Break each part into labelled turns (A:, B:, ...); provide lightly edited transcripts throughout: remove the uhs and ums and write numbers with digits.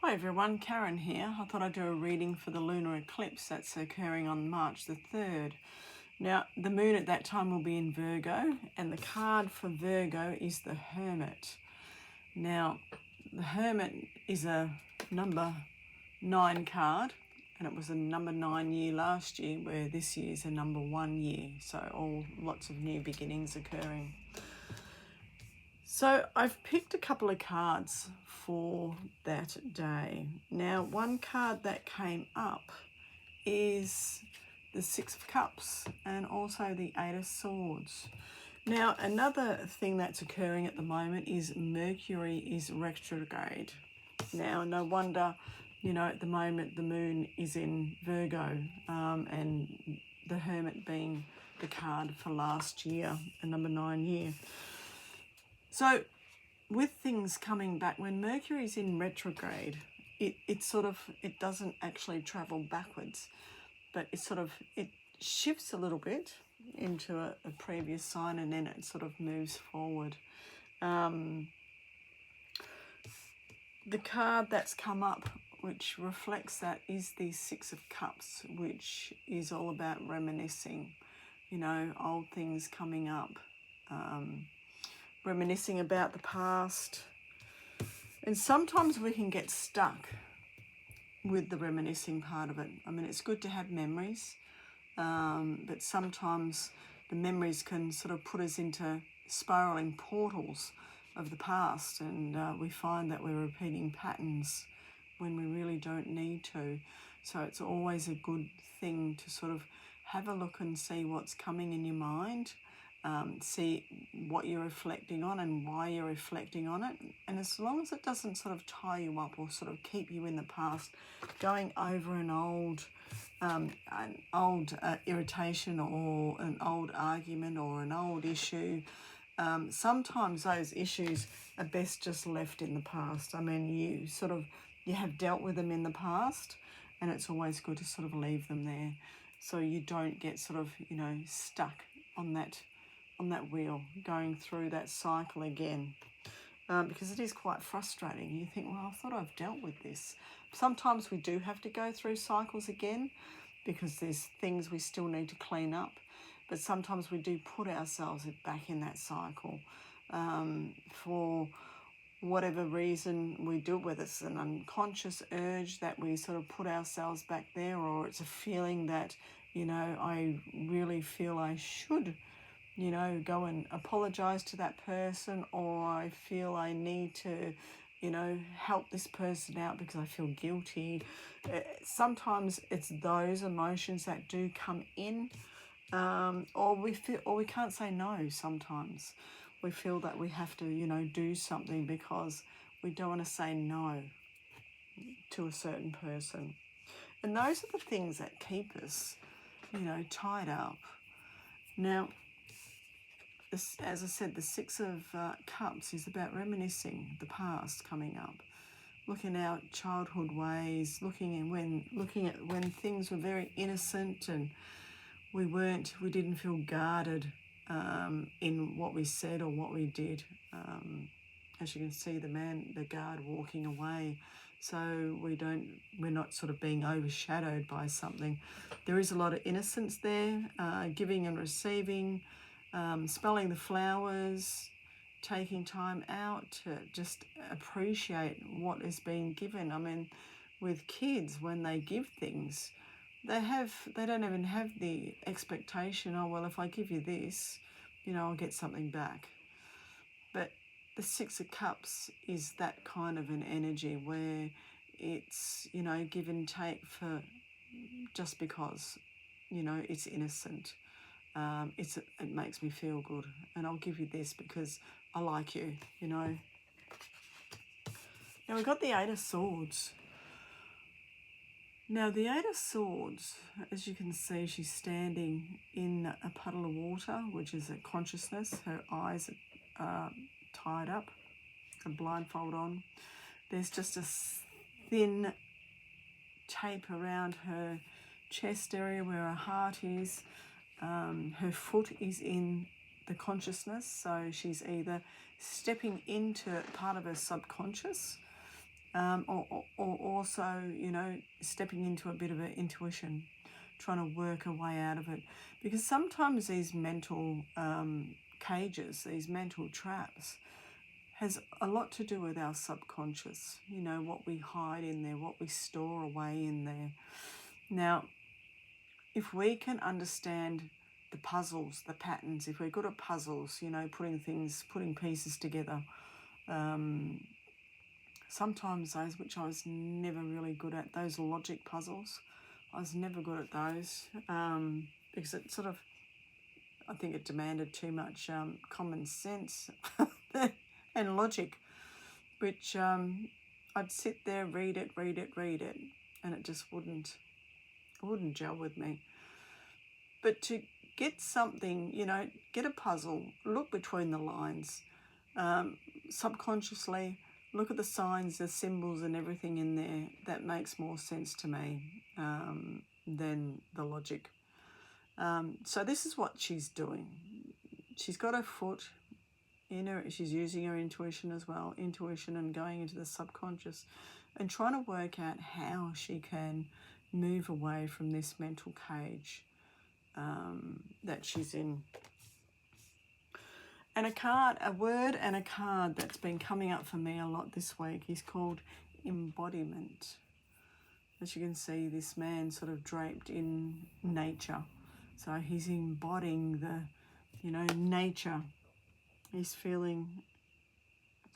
A: Hi everyone, Karen here. I thought I'd do a reading for the lunar eclipse that's occurring on March the 3rd. Now, the moon at that time will be in Virgo, and the card for Virgo is the Hermit. Now, the Hermit is a number 9 card, and it was a number 9 year last year, where this year is a number 1 year. So lots of new beginnings occurring. So I've picked a couple of cards for that day. Now, one card that came up is the Six of Cups and also the Eight of Swords. Now, another thing that's occurring at the moment is Mercury is retrograde. Now, no wonder, at the moment the moon is in Virgo, and the Hermit being the card for last year, a number 9 year. So with things coming back, when Mercury is in retrograde, it doesn't actually travel backwards, but it shifts a little bit into a previous sign, and then it sort of moves forward. The card that's come up which reflects that is the Six of Cups, which is all about reminiscing, old things coming up. Reminiscing about the past, and sometimes we can get stuck with the reminiscing part of it. I mean, it's good to have memories, but sometimes the memories can sort of put us into spiraling portals of the past, and we find that we're repeating patterns when we really don't need to. So it's always a good thing to sort of have a look and see what's coming in your mind. See what you're reflecting on and why you're reflecting on it, and as long as it doesn't sort of tie you up or sort of keep you in the past, going over an old irritation or an old argument or an old issue, sometimes those issues are best just left in the past. I mean, you have dealt with them in the past, and it's always good to sort of leave them there so you don't get sort of stuck on that wheel, going through that cycle again, because it is quite frustrating. You think, well, I thought I've dealt with this. Sometimes we do have to go through cycles again because there's things we still need to clean up, but sometimes we do put ourselves back in that cycle for whatever reason we do, whether it's an unconscious urge that we sort of put ourselves back there, or it's a feeling that, I really feel I should go and apologize to that person, or I feel I need to, help this person out because I feel guilty. Sometimes it's those emotions that do come in, or we can't say no. Sometimes we feel that we have to, do something because we don't want to say no to a certain person. And those are the things that keep us, tied up. Now, as I said, the Six of Cups is about reminiscing the past coming up, looking at childhood ways, looking at when things were very innocent and we didn't feel guarded in what we said or what we did. As you can see, the guard walking away. So we're not sort of being overshadowed by something. There is a lot of innocence there, giving and receiving. Smelling the flowers, taking time out to just appreciate what is being given. I mean, with kids, when they give things, they don't even have the expectation, oh, well, if I give you this, I'll get something back. But the Six of Cups is that kind of an energy where it's, give and take for just because, it's innocent. It makes me feel good, and I'll give you this because I like you, Now we've got the Eight of Swords. Now the Eight of Swords, as you can see, she's standing in a puddle of water, which is a consciousness. Her eyes are tied up, a blindfold on. There's just a thin tape around her chest area where her heart is. Her foot is in the consciousness, so she's either stepping into part of her subconscious, or also, you know, stepping into a bit of an intuition, trying to work a way out of it. Because sometimes these mental cages, these mental traps, has a lot to do with our subconscious, you know, what we hide in there, what we store away in there. Now, if we can understand the puzzles, the patterns, if we're good at puzzles, you know, putting pieces together, sometimes those which I was never really good at, those logic puzzles, I was never good at those because it sort of, I think it demanded too much common sense and logic, which I'd sit there, read it, and it just wouldn't gel with me. But to get something, you know, get a puzzle, look between the lines, subconsciously look at the signs, the symbols and everything in there. That makes more sense to me than the logic. So this is what she's doing. She's got her foot in her, she's using her intuition as well, intuition and going into the subconscious and trying to work out how she can move away from this mental cage that she's in. And a word and a card that's been coming up for me a lot this week is called embodiment. As you can see, this man sort of draped in nature. So he's embodying the, you know, nature. He's feeling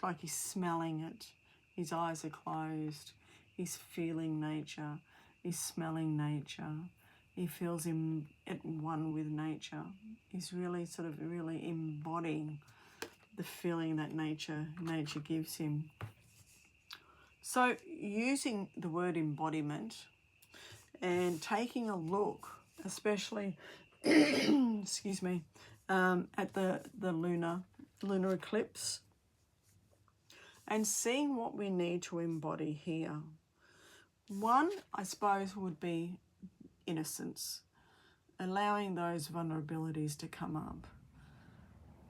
A: like he's smelling it. His eyes are closed. He's feeling nature. He's smelling nature. He feels at one with nature. He's really sort of really embodying the feeling that nature gives him. So using the word embodiment and taking a look, especially, excuse me, at the lunar eclipse, and seeing what we need to embody here. One, I suppose, would be innocence, allowing those vulnerabilities to come up.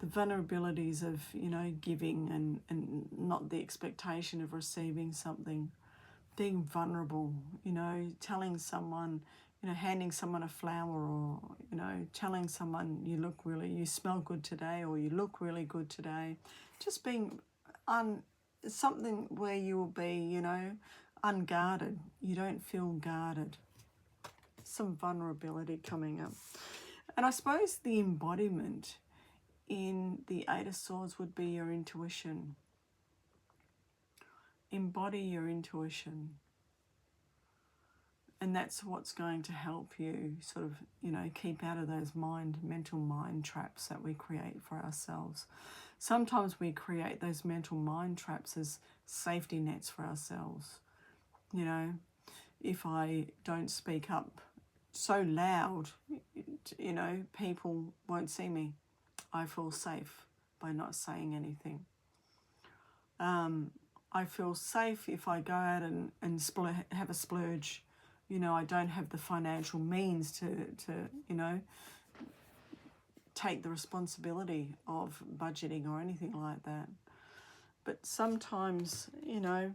A: The vulnerabilities of, you know, giving and not the expectation of receiving something, being vulnerable, you know, telling someone, you know, handing someone a flower, or, you know, telling someone you smell good today, or you look really good today. Just being something where you will be, you know, unguarded. You don't feel guarded. Some vulnerability coming up. And I suppose the embodiment in the Eight of Swords would be your intuition. Embody your intuition. And that's what's going to help you sort of, you know, keep out of those mental mind traps that we create for ourselves. Sometimes we create those mental mind traps as safety nets for ourselves. You know, if I don't speak up so loud, you know, people won't see me. I feel safe by not saying anything. I feel safe if I go out and have a splurge. You know, I don't have the financial means to you know, take the responsibility of budgeting or anything like that. But sometimes, you know,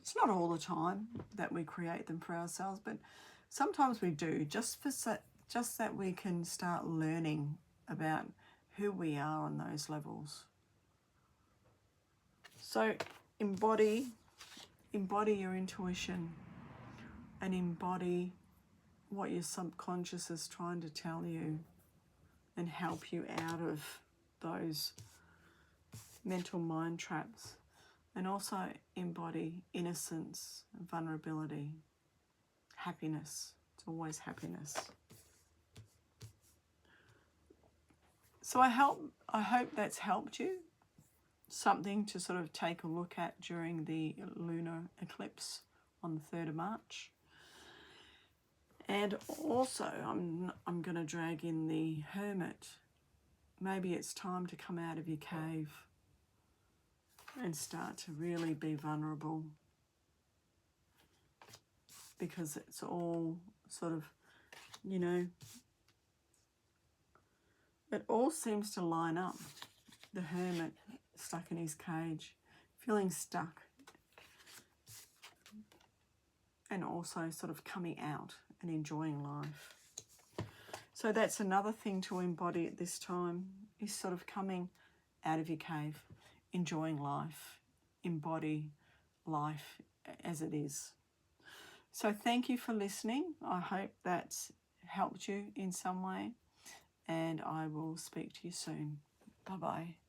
A: it's not all the time that we create them for ourselves, but sometimes we do, just that we can start learning about who we are on those levels. So embody your intuition and embody what your subconscious is trying to tell you and help you out of those mental mind traps. And also embody innocence, vulnerability, happiness. It's always happiness. So I hope that's helped you. Something to sort of take a look at during the lunar eclipse on the 3rd of March. And also I'm going to drag in the Hermit. Maybe it's time to come out of your cave and start to really be vulnerable, because it's all sort of, you know, it all seems to line up. The Hermit stuck in his cage, feeling stuck and also sort of coming out and enjoying life. So that's another thing to embody at this time, is sort of coming out of your cave, enjoying life, embody life as it is. So thank you for listening. I hope that's helped you in some way, and I will speak to you soon. Bye-bye.